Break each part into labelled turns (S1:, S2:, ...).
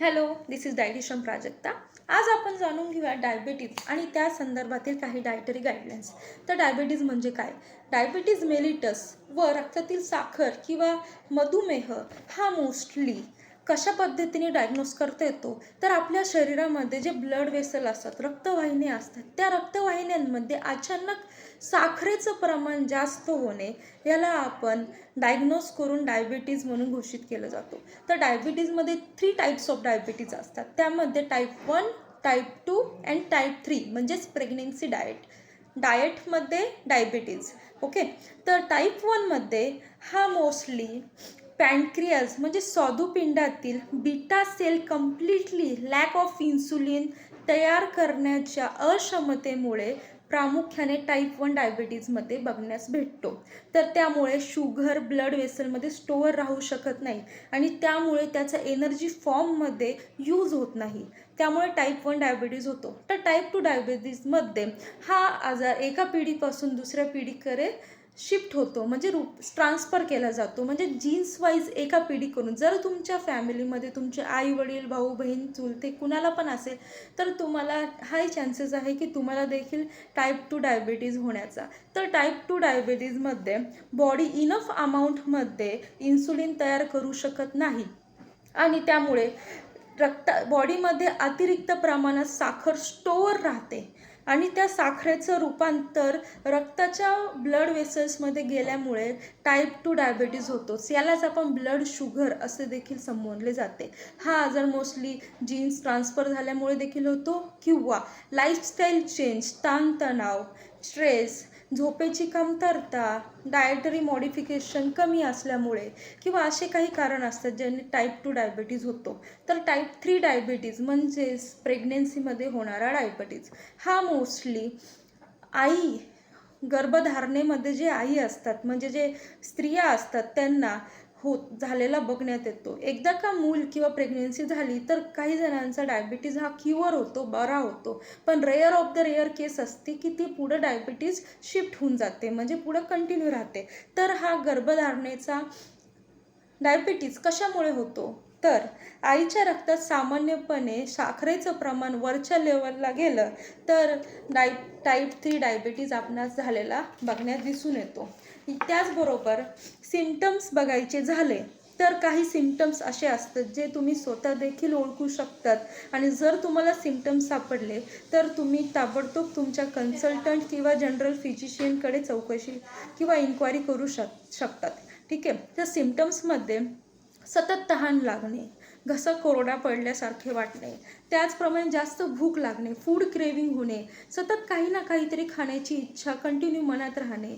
S1: Hello, this is dietitian Prajakta. आज आपण जाणून घेऊया डायबिटीज आणि त्या संदर्भातील काही डायटरी गाईडलाईन्स. तर डायबिटीज म्हणजे काय? डायबिटीज मेलिटस व रक्तातील साखर किंवा मधुमेह हा मोस्टली कशा पद्धतीने डायग्नोज करता येतो? तर आपल्या शरीरामध्ये जे ब्लड वेसल असतात, रक्तवाहिन्या असतात, त्या रक्तवाहिन्यांमध्ये अचानक साखरेचं प्रमाण जास्त होणे याला आपण डायग्नोज करून डायबिटीज म्हणून घोषित केलं जातो. तर डायबिटीजमध्ये 3 टाईप्स ऑफ डायबिटीज असतात. त्यामध्ये टाईप 1, टाईप 2 अँड टाईप 3 म्हणजेच प्रेग्नेन्सी डाएटमध्ये डायबिटीज. ओके. तर टाईप 1मध्ये हा मोस्टली पॅनक्रियाज म्हणजे स्वादुपिंडातील beta cell completely lack of insulin तयार करण्याच्या अक्षमतेमुळे प्रामुख्याने टाईप 1 डायबिटीजमध्ये बघण्यास भेटतो. तर त्यामुळे शुगर ब्लड वेसलमध्ये स्टोअर राहू शकत नाही आणि त्यामुळे त्याचा एनर्जी फॉर्ममध्ये यूज होत नाही. त्यामुळे टाईप 1 डायबिटीज होतो. तर टाईप 2 डायबिटीजमध्ये हा आजार एका पिढीपासून दुसऱ्या पिढीकडे शिफ्ट होतो, म्हणजे ट्रान्सफर केला जातो, म्हणजे जीन्स वाईज एका पिढीकडून. जर तुमच्या फॅमिलीमध्ये तुमचे आई वडील भाऊ बहीण चुलते कुणाला पण असेल तर तुम्हाला हाय चान्सेस आहे की तुम्हाला देखील टाईप 2 डायबिटीज होण्याचा. तर टाईप 2 डायबिटीजमध्ये बॉडी इनफ अमाऊंटमध्ये इन्सुलिन तयार करू शकत नाही आणि त्यामुळे बॉडीमध्ये अतिरिक्त प्रमाणात साखर स्टोअर राहते आणि त्या साखरेचं रूपांतर रक्ताच्या ब्लड वेसल्समध्ये गेल्यामुळे टाईप 2 डायबिटीज होतो. यालाच आपण ब्लड शुगर असे देखील संबोधले जाते. हा आजार मोस्टली जीन्स ट्रान्सफर झाल्यामुळे देखील होतो किंवा लाईफस्टाईल चेंज, ताणतणाव, स्ट्रेस, झोपेची कमतरता, डाएटरी मॉडिफिकेशन कमी असल्यामुळे किंवा असे काही कारण असतात ज्याने टाईप 2 डायबिटीज होतो. तर टाईप 3 डायबिटीज म्हणजेच प्रेग्नेन्सीमध्ये होणारा डायबिटीज हा मोस्टली गर्भधारणेमध्ये जे आई असतात म्हणजे जे स्त्रिया असतात त्यांना झालेला बघण्यात येतो. एकदा का मूल किंवा प्रेग्नेन्सी झाली तर काही जणांचा डायबिटीज हा क्युअर होतो, बरा होतो, पण रेअर ऑफ द रेअर केस असते की ती पुढं डायबिटीज शिफ्ट होऊन जाते, म्हणजे पुढं कंटिन्यू राहते. तर हा गर्भधारणेचा डायबिटीज कशामुळे होतो? तर आईच्या रक्तात सामान्यपणे साखरेचं प्रमाण वरच्या लेवलला गेलं तर टाईप 3 डायबिटीज आपणास झालेला बघण्यात दिसून येतो. त्याचबरोबर सिम्पटम्स बघायचे झाले तर काही सिम्पटम्स असे असतात जे तुम्ही स्वतः देखील ओळखू शकतात आणि जर तुम्हाला सिम्पटम्स सापडले तर तुम्ही ताबडतोब तुमच्या कन्सल्टंट किंवा जनरल फिजिशियनकडे चौकशी किंवा इन्क्वायरी करू शकतात. ठीक आहे. त्या सिम्पटम्समध्ये सतत तहान लागणे, घसा कोरडा पडल्यासारखे वाटणे, त्याचप्रमाणे जास्त भूक लागणे, फूड क्रेविंग होणे, सतत काही ना काहीतरी खाण्याची इच्छा कंटिन्यू मनात राहणे,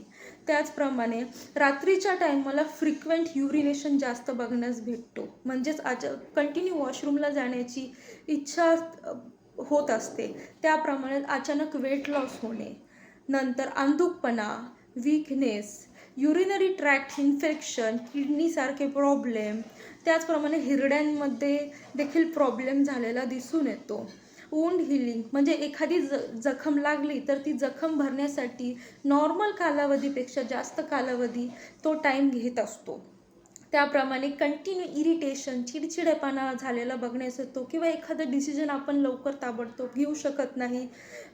S1: त्याचप्रमाणे रात्रीच्या टायमाला फ्रिक्वेंट युरिनेशन जास्त बघण्यास भेटतो, म्हणजेच कंटिन्यू वॉशरूमला जाण्याची इच्छा होत असते. त्याप्रमाणे अचानक वेट लॉस होणे, नंतर अंधुकपणा, वीकनेस, युरिनरी ट्रॅक्ट इन्फेक्शन, किडनीसारखे प्रॉब्लेम, त्याचप्रमाणे हिरड्यांमध्ये देखील प्रॉब्लेम झालेला दिसून येतो. वुंड हिलिंग म्हणजे एखादी जखम लागली तर ती जखम भरण्यासाठी नॉर्मल कालावधीपेक्षा जास्त कालावधी तो टाईम घेत असतो. त्याप्रमाणे कंटिन्यू इरिटेशन, चिडचिडेपणा झालेला बघण्यास येतो किंवा एखादं डिसिजन आपण लवकर ताबडतोब घेऊ शकत नाही,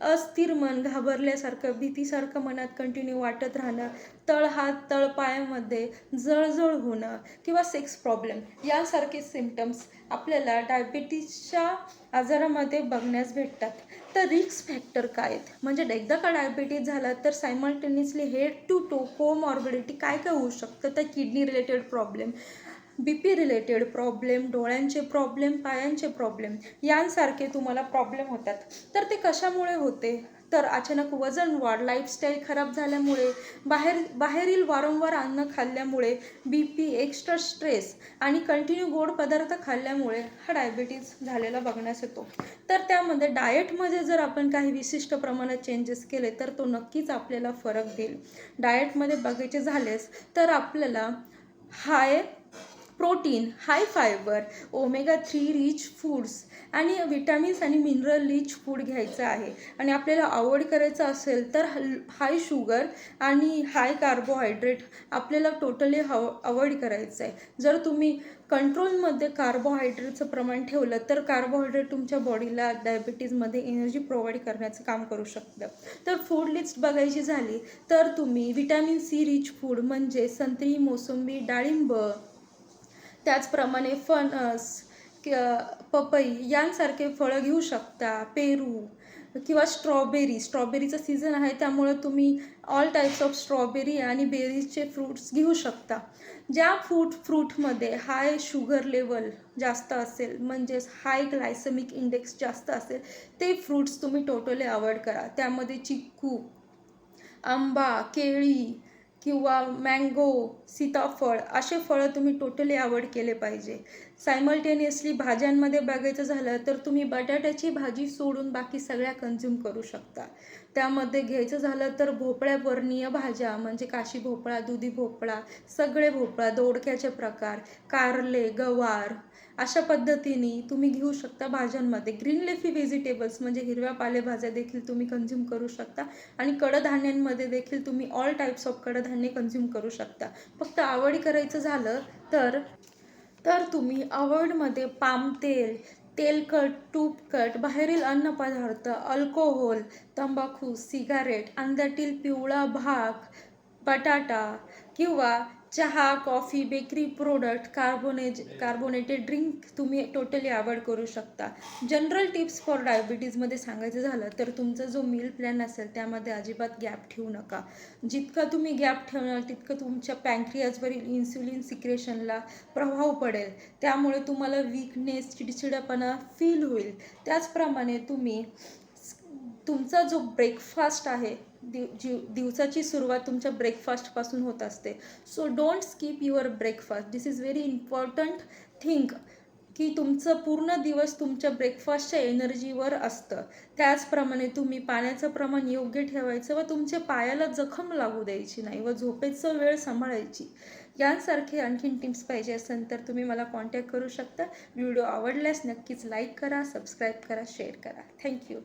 S1: अस्थिर मन, घाबरल्यासारखं, भीतीसारखं मनात कंटिन्यू वाटत राहणं, तळहात तळपायामध्ये जळजळ होणं किंवा सेक्स प्रॉब्लेम यासारखे सिम्पटम्स आपल्याला डायबिटीजच्या आजारामध्ये बघण्यास भेटतात. तर रिस्क फॅक्टर काय आहेत? म्हणजे एकदा का डायबिटीज झाला तर simultaneously head to toe comorbidity काय काय होऊ शकतं? तर kidney related problem, BP related problem, डोळ्यांचे प्रॉब्लेम, पायांचे प्रॉब्लेम यांसारखे तुम्हाला प्रॉब्लेम होतात. तर ते कशामुळे होते? तर अचानक वजन वाढ, लाईफस्टाईल खराब झाल्यामुळे, बाहेरील वारंवार अन्न खाल्ल्यामुळे, BP, एक्स्ट्रा स्ट्रेस आणि कंटिन्यू गोड पदार्थ खाल्ल्यामुळे हा डायबिटीज झालेला बघण्यास येतो. तर त्यामध्ये डाएटमध्ये जर आपण काही विशिष्ट प्रमाणात चेंजेस केले तर तो नक्कीच आपल्याला फरक देईल. डाएटमध्ये बघायचे झालेस तर आपल्याला high protein, high fibre, omega 3 rich foods आणि विटॅमिन्स आणि मिनरल रिच फूड घ्यायचं आहे. आणि आपल्याला अवॉइड करायचं असेल तर हाय शुगर आणि हाय कार्बोहायड्रेट आपल्याला टोटली अवॉइड करायचं आहे. जर तुम्ही कंट्रोलमध्ये कार्बोहायड्रेटचं प्रमाण ठेवलं तर कार्बोहायड्रेट तुमच्या बॉडीला डायबिटीजमध्ये एनर्जी प्रोव्हाइड करण्याचं काम करू शकतं. तर फूड लिस्ट बघायची झाली तर तुम्ही विटॅमिन सी रिच फूड म्हणजे संत्री, मोसंबी, डाळिंब, त्याचप्रमाणे फणस, पपई यांसारखे फळं घेऊ शकता. पेरू किंवा स्ट्रॉबेरीचं सीझन आहे त्यामुळे तुम्ही ऑल टाईप्स ऑफ स्ट्रॉबेरी आणि बेरीजचे फ्रूट्स घेऊ शकता. ज्या फ्रूटमध्ये हाय शुगर लेवल जास्त असेल म्हणजेच हाय ग्लायसेमिक इंडेक्स जास्त असेल ते फ्रूट्स तुम्ही टोटली अवॉइड करा. त्यामध्ये चिक्कू, आंबा, केळी किंवा मँगो, सीताफळ असे फळं तुम्ही टोटली अवॉइड केले पाहिजे. सायमल्टेनियसली भाज्यांमध्ये बघायचं झालं तर तुम्ही बटाट्याची भाजी सोडून बाकी सगळ्या कन्झ्युम करू शकता. त्यामध्ये घ्यायचं झालं तर भोपळ्यावर्णीय भाज्या म्हणजे काशी भोपळा, दुधी भोपळा, सगळे भोपळा, दोडक्याचे प्रकार, कारले, गवार अशा पद्धतीने तुम्ही घेऊ शकता. भाज्यांमध्ये ग्रीन लेफी व्हेजिटेबल्स म्हणजे हिरव्या पालेभाज्या देखील तुम्ही कन्झ्युम करू शकता. आणि कडधान्यांमध्ये देखील तुम्ही ऑल टाईप्स ऑफ कडधान्य कन्झ्युम करू शकता. फक्त अवॉइड करायचं झालं तर तुम्ही अवॉइडमध्ये पाम तेल, तेलकट, तूपकट, बाहेरील अन्नपदार्थ, अल्कोहोल, तंबाखू, सिगारेट, अंड्यातील पिवळा भाग, बटाटा किंवा चहा, coffee, bakery product, carbonated drink तुम्ही टोटली अवॉइड करू शकता. जनरल टिप्स फॉर डायबिटीजमध्ये सांगायचं झालं तर तुमचा जो मील प्लॅन असेल त्यामध्ये अजिबात गॅप ठेवू नका. जितका तुम्ही गॅप ठेवणार तितकं तुमच्या पँक्रियाजवरील इन्सुलिन सिक्रेशनला प्रभाव पडेल. त्यामुळे तुम्हाला वीकनेस, चिडचिडेपणा फील होईल. त्याचप्रमाणे तुम्ही तुमचा जो ब्रेकफास्ट आहे दिवसाची सुरुवात तुमच्या ब्रेकफास्टपासून होत असते. So don't skip your breakfast. This is very important thing की तुमचं पूर्ण दिवस तुमच्या ब्रेकफास्टच्या एनर्जीवर असतं. त्याचप्रमाणे तुम्ही पाण्याचं प्रमाण योग्य ठेवायचं व तुमच्या पायाला जखम लागू द्यायची नाही व झोपेचं वेळ सांभाळायची. यांसारखे आणखीन टिप्स पाहिजे असेल तर तुम्ही मला कॉन्टॅक्ट करू शकता. व्हिडिओ आवडल्यास नक्कीच लाईक करा, सबस्क्राईब करा, शेअर करा. थँक्यू.